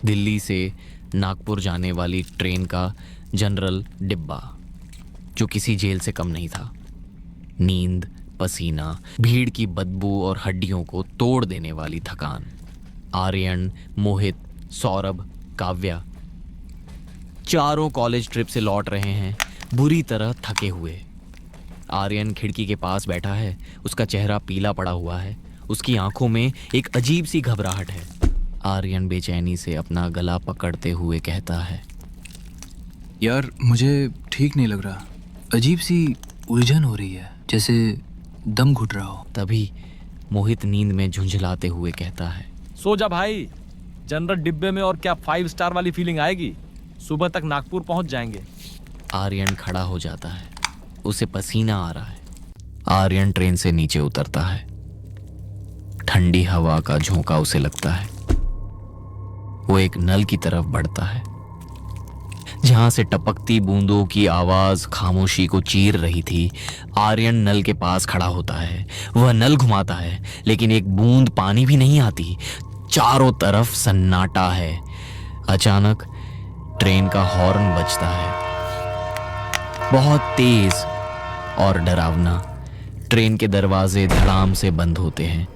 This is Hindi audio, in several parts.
दिल्ली से नागपुर जाने वाली ट्रेन का जनरल डिब्बा, जो किसी जेल से कम नहीं था। नींद, पसीना, भीड़ की बदबू और हड्डियों को तोड़ देने वाली थकान। आर्यन, मोहित, सौरभ, काव्या चारों कॉलेज ट्रिप से लौट रहे हैं, बुरी तरह थके हुए। आर्यन खिड़की के पास बैठा है, उसका चेहरा पीला पड़ा हुआ है, उसकी आंखों में एक अजीब सी घबराहट है। आर्यन बेचैनी से अपना गला पकड़ते हुए कहता है, यार मुझे ठीक नहीं लग रहा, अजीब सी उलझन हो रही है, जैसे दम घुट रहा हो। तभी मोहित नींद में झुंझलाते हुए कहता है, सो जा भाई, जनरल डिब्बे में और क्या 5 स्टार वाली फीलिंग आएगी। सुबह तक नागपुर पहुंच जाएंगे। आर्यन खड़ा हो जाता है, उसे पसीना आ रहा है। आर्यन ट्रेन से नीचे उतरता है। ठंडी हवा का झोंका उसे लगता है। वो एक नल की तरफ बढ़ता है, जहां से टपकती बूंदों की आवाज खामोशी को चीर रही थी। आर्यन नल के पास खड़ा होता है। वह नल घुमाता है, लेकिन एक बूंद पानी भी नहीं आती। चारों तरफ सन्नाटा है। अचानक ट्रेन का हॉर्न बजता है, बहुत तेज और डरावना। ट्रेन के दरवाजे धड़ाम से बंद होते हैं।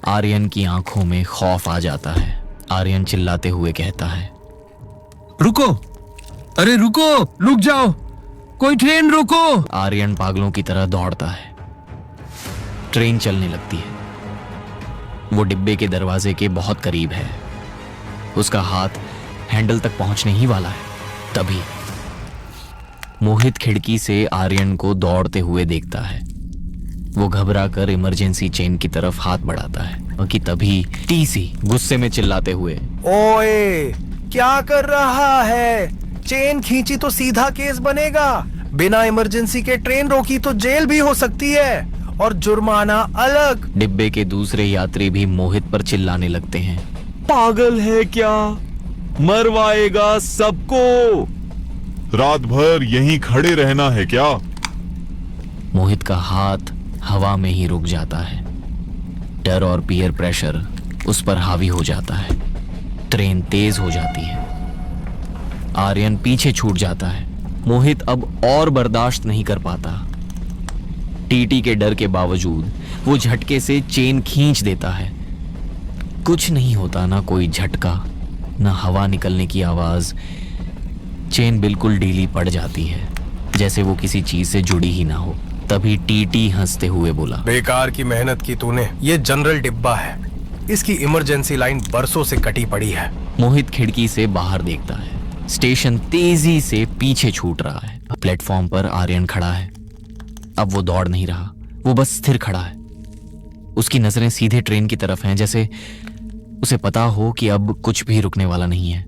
आर्यन की आंखों में खौफ आ जाता है। आर्यन चिल्लाते हुए कहता है, रुको, अरे रुको, रुक जाओ, कोई ट्रेन रोको। आर्यन पागलों की तरह दौड़ता है। ट्रेन चलने लगती है। वो डिब्बे के दरवाजे के बहुत करीब है। उसका हाथ हैंडल तक पहुंचने ही वाला है। तभी मोहित खिड़की से आर्यन को दौड़ते हुए देखता है। वो घबरा कर इमरजेंसी चेन की तरफ हाथ बढ़ाता है कि तभी टीसी गुस्से में चिल्लाते हुए, ओए, क्या कर रहा है? चेन खींची तो सीधा केस बनेगा। बिना इमरजेंसी के ट्रेन रोकी तो जेल भी हो सकती है, और जुर्माना अलग। डिब्बे के दूसरे यात्री भी मोहित पर चिल्लाने लगते हैं, पागल है क्या, मरवाएगा सबको। रात भर यहीं खड़े रहना है क्या? मोहित का हाथ हवा में ही रुक जाता है। डर और पीयर प्रेशर उस पर हावी हो जाता है। ट्रेन तेज हो जाती है। आर्यन पीछे छूट जाता है। मोहित अब और बर्दाश्त नहीं कर पाता। टीटी के डर के बावजूद वो झटके से चेन खींच देता है। कुछ नहीं होता, ना कोई झटका, ना हवा निकलने की आवाज। चेन बिल्कुल ढीली पड़ जाती है, जैसे वो किसी चीज से जुड़ी ही ना हो। तभी टीटी हंसते हुए बोला, बेकार की मेहनत की तूने। ये जनरल डिब्बा है, इसकी इमरजेंसी लाइन बरसों से कटी पड़ी है। मोहित खिड़की से बाहर देखता है। स्टेशन तेजी से पीछे छूट रहा है। प्लेटफॉर्म पर आर्यन खड़ा है। अब वो दौड़ नहीं रहा, वो बस स्थिर खड़ा है। उसकी नजरें सीधे ट्रेन की तरफ हैं, जैसे उसे पता हो कि अब कुछ भी रुकने वाला नहीं है।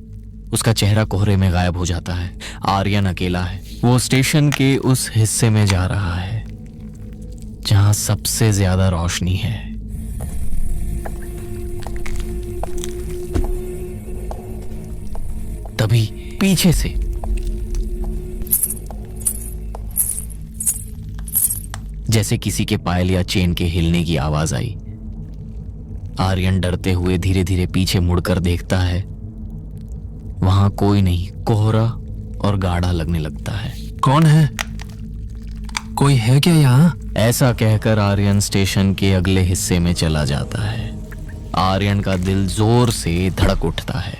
उसका चेहरा कोहरे में गायब हो जाता है। आर्यन अकेला है। वो स्टेशन के उस हिस्से में जा रहा है जहां सबसे ज्यादा रोशनी है। तभी पीछे से जैसे किसी के पायल या चेन के हिलने की आवाज आई। आर्यन डरते हुए धीरे धीरे पीछे मुड़कर देखता है। वहां कोई नहीं, कोहरा और गाढ़ा लगने लगता है। कौन है? कोई है क्या यहाँ? ऐसा कहकर आर्यन स्टेशन के अगले हिस्से में चला जाता है। आर्यन का दिल जोर से धड़क उठता है।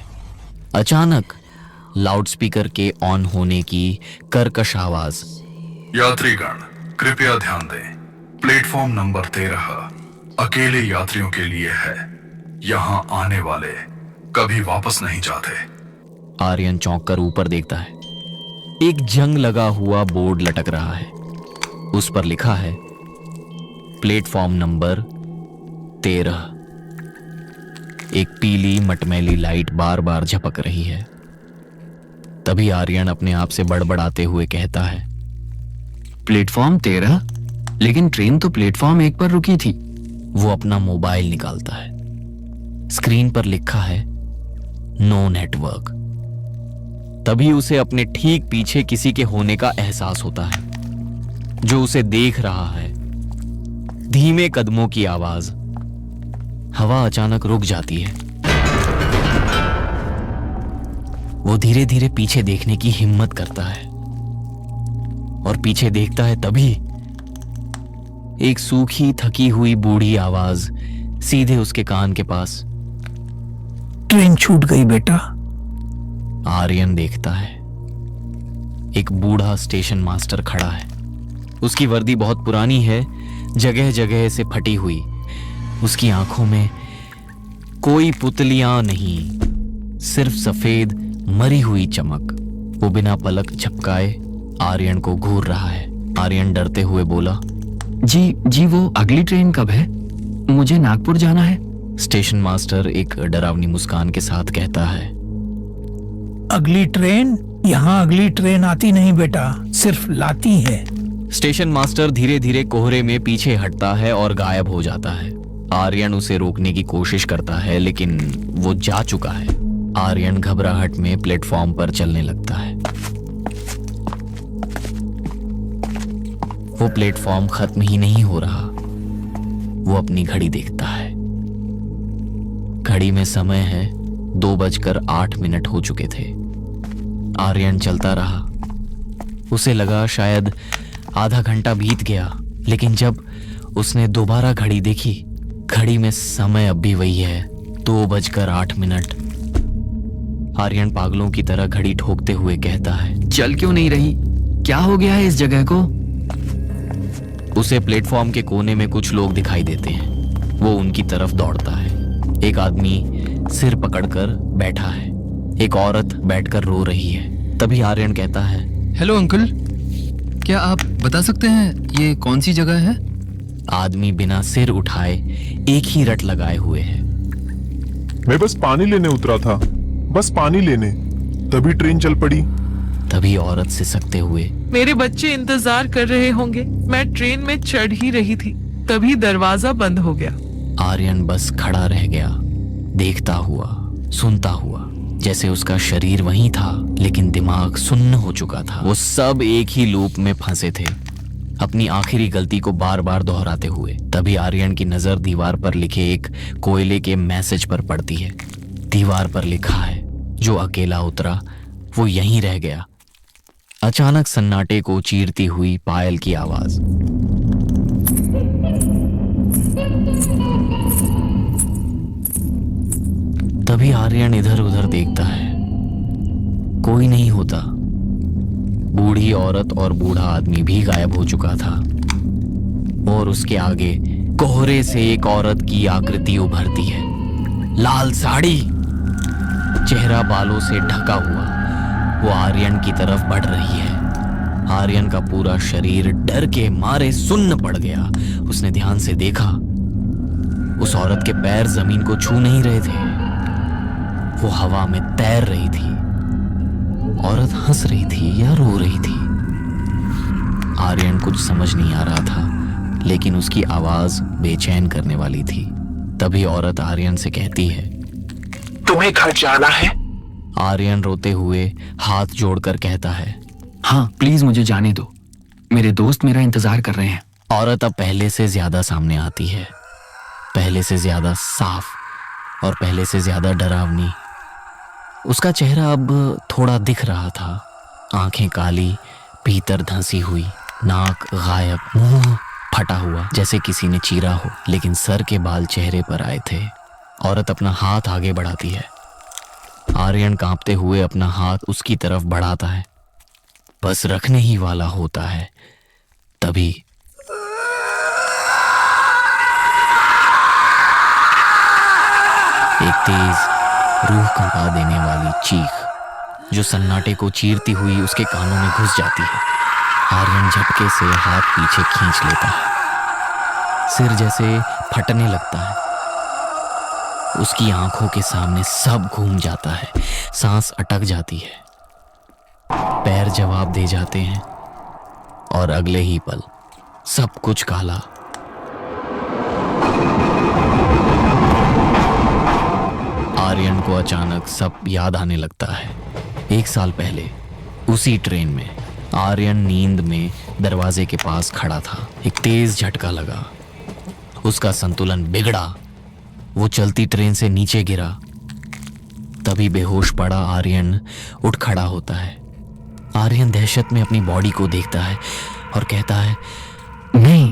अचानक लाउडस्पीकर के ऑन होने की कर्कश आवाज, यात्रीगण कृपया ध्यान दें, प्लेटफॉर्म नंबर 13 अकेले यात्रियों के लिए है। यहाँ आने वाले कभी वापस नहीं जाते। आर्यन चौंक कर ऊपर देखता है। एक जंग लगा हुआ बोर्ड लटक रहा है। उस पर लिखा है, प्लेटफॉर्म नंबर 13। एक पीली मटमैली लाइट बार बार झपक रही है। तभी आर्यन अपने आप से बड़बड़ाते हुए कहता है, प्लेटफॉर्म 13? लेकिन ट्रेन तो प्लेटफॉर्म 1 पर रुकी थी। वो अपना मोबाइल निकालता है। स्क्रीन पर लिखा है, नो नेटवर्क। तभी उसे अपने ठीक पीछे किसी के होने का एहसास होता है, जो उसे देख रहा है। धीमे कदमों की आवाज। हवा अचानक रुक जाती है। वो धीरे धीरे पीछे देखने की हिम्मत करता है और पीछे देखता है तभी एक सूखी थकी हुई बूढ़ी आवाज सीधे उसके कान के पास। ट्रेन छूट गई बेटा। आर्यन देखता है एक बूढ़ा स्टेशन मास्टर खड़ा है। उसकी वर्दी बहुत पुरानी है, जगह जगह से फटी हुई। उसकी आंखों में कोई पुतलियां नहीं, सिर्फ सफेद मरी हुई चमक। वो बिना पलक झपकाए आर्यन को घूर रहा है। आर्यन डरते हुए बोला, जी वो अगली ट्रेन कब है? मुझे नागपुर जाना है। स्टेशन मास्टर एक डरावनी मुस्कान के साथ कहता है, अगली ट्रेन? यहाँ अगली ट्रेन आती नहीं बेटा, सिर्फ लाती है। स्टेशन मास्टर धीरे धीरे कोहरे में पीछे हटता है और गायब हो जाता है। आर्यन उसे रोकने की कोशिश करता है लेकिन वो जा चुका है। आर्यन घबराहट में प्लेटफॉर्म पर चलने लगता है। वो प्लेटफॉर्म खत्म ही नहीं हो रहा। वो अपनी घड़ी देखता है। घड़ी में समय है 2:08 हो चुके थे। आर्यन चलता रहा। उसे लगा शायद आधा घंटा बीत गया, लेकिन जब उसने दोबारा घड़ी देखी, घड़ी में समय अब भी वही है, 2:08। आर्यन पागलों की तरह घड़ी ठोकते हुए कहता है, चल क्यों नहीं रही? क्या हो गया है इस जगह को? उसे प्लेटफॉर्म के कोने में कुछ लोग दिखाई देते हैं। वो उनकी तरफ दौड़ता है। एक आदमी सिर पकड़कर बैठा है। एक औरत बैठकर रो रही है। तभी आर्यन कहता है, हेलो अंकल, क्या आप बता सकते हैं ये कौन सी जगह है? आदमी बिना सिर उठाए एक ही रट लगाए हुए है। मैं बस पानी लेने उतरा था, बस पानी लेने, तभी ट्रेन चल पड़ी। तभी औरत सिसकते हुए, मेरे बच्चे इंतजार कर रहे होंगे, मैं ट्रेन में चढ़ ही रही थी, तभी दरवाजा बंद हो गया। आर्यन बस खड़ा रह गया, देखता हुआ, सुनता हुआ, जैसे उसका शरीर वहीं था लेकिन दिमाग सुन्न हो चुका था। वो सब एक ही लूप में फंसे थे, अपनी आखिरी गलती को बार बार दोहराते हुए। तभी आर्यन की नजर दीवार पर लिखे एक कोयले के मैसेज पर पड़ती है। दीवार पर लिखा है, जो अकेला उतरा वो यहीं रह गया। अचानक सन्नाटे को चीरती हुई पायल की आवाज। तभी आर्यन इधर उधर देखता है, कोई नहीं होता। बूढ़ी औरत और बूढ़ा आदमी भी गायब हो चुका था और उसके आगे कोहरे से एक औरत की आकृति उभरती है। लाल साड़ी, चेहरा बालों से ढका हुआ, वो आर्यन की तरफ बढ़ रही है। आर्यन का पूरा शरीर डर के मारे सुन्न पड़ गया। उसने ध्यान से देखा, उस औरत के पैर जमीन को छू नहीं रहे थे, वो हवा में तैर रही थी। औरत हंस रही थी या रो रही थी, आर्यन कुछ समझ नहीं आ रहा था, लेकिन उसकी आवाज बेचैन करने वाली थी। तभी औरत आर्यन से कहती है, तुम्हें घर जाना है? आर्यन रोते हुए हाथ जोड़कर कहता है, हाँ प्लीज मुझे जाने दो, मेरे दोस्त मेरा इंतजार कर रहे हैं। औरत अब पहले से ज्यादा सामने आती है, पहले से ज्यादा साफ और पहले से ज्यादा डरावनी। उसका चेहरा अब थोड़ा दिख रहा था, आंखें काली, भीतर धंसी हुई, नाक गायब, मुंह फटा हुआ जैसे किसी ने चीरा हो, लेकिन सर के बाल चेहरे पर आए थे। औरत अपना हाथ आगे बढ़ाती है। आर्यन कांपते हुए अपना हाथ उसकी तरफ बढ़ाता है, बस रखने ही वाला होता है। तभी एक तेज रूह कंपा देने वाली चीख जो सन्नाटे को चीरती हुई उसके कानों में घुस जाती है। आर्यन झटके से हाथ पीछे खींच लेता है, सिर जैसे फटने लगता है। उसकी आंखों के सामने सब घूम जाता है, सांस अटक जाती है, पैर जवाब दे जाते हैं और अगले ही पल सब कुछ काला। आर्यन को अचानक सब याद आने लगता है। 1 साल पहले उसी ट्रेन में आर्यन नींद में दरवाजे के पास खड़ा था। एक तेज झटका लगा, उसका संतुलन बिगड़ा, वो चलती ट्रेन से नीचे गिरा। तभी बेहोश पड़ा आर्यन उठ खड़ा होता है। आर्यन दहशत में अपनी बॉडी को देखता है और कहता है, नहीं,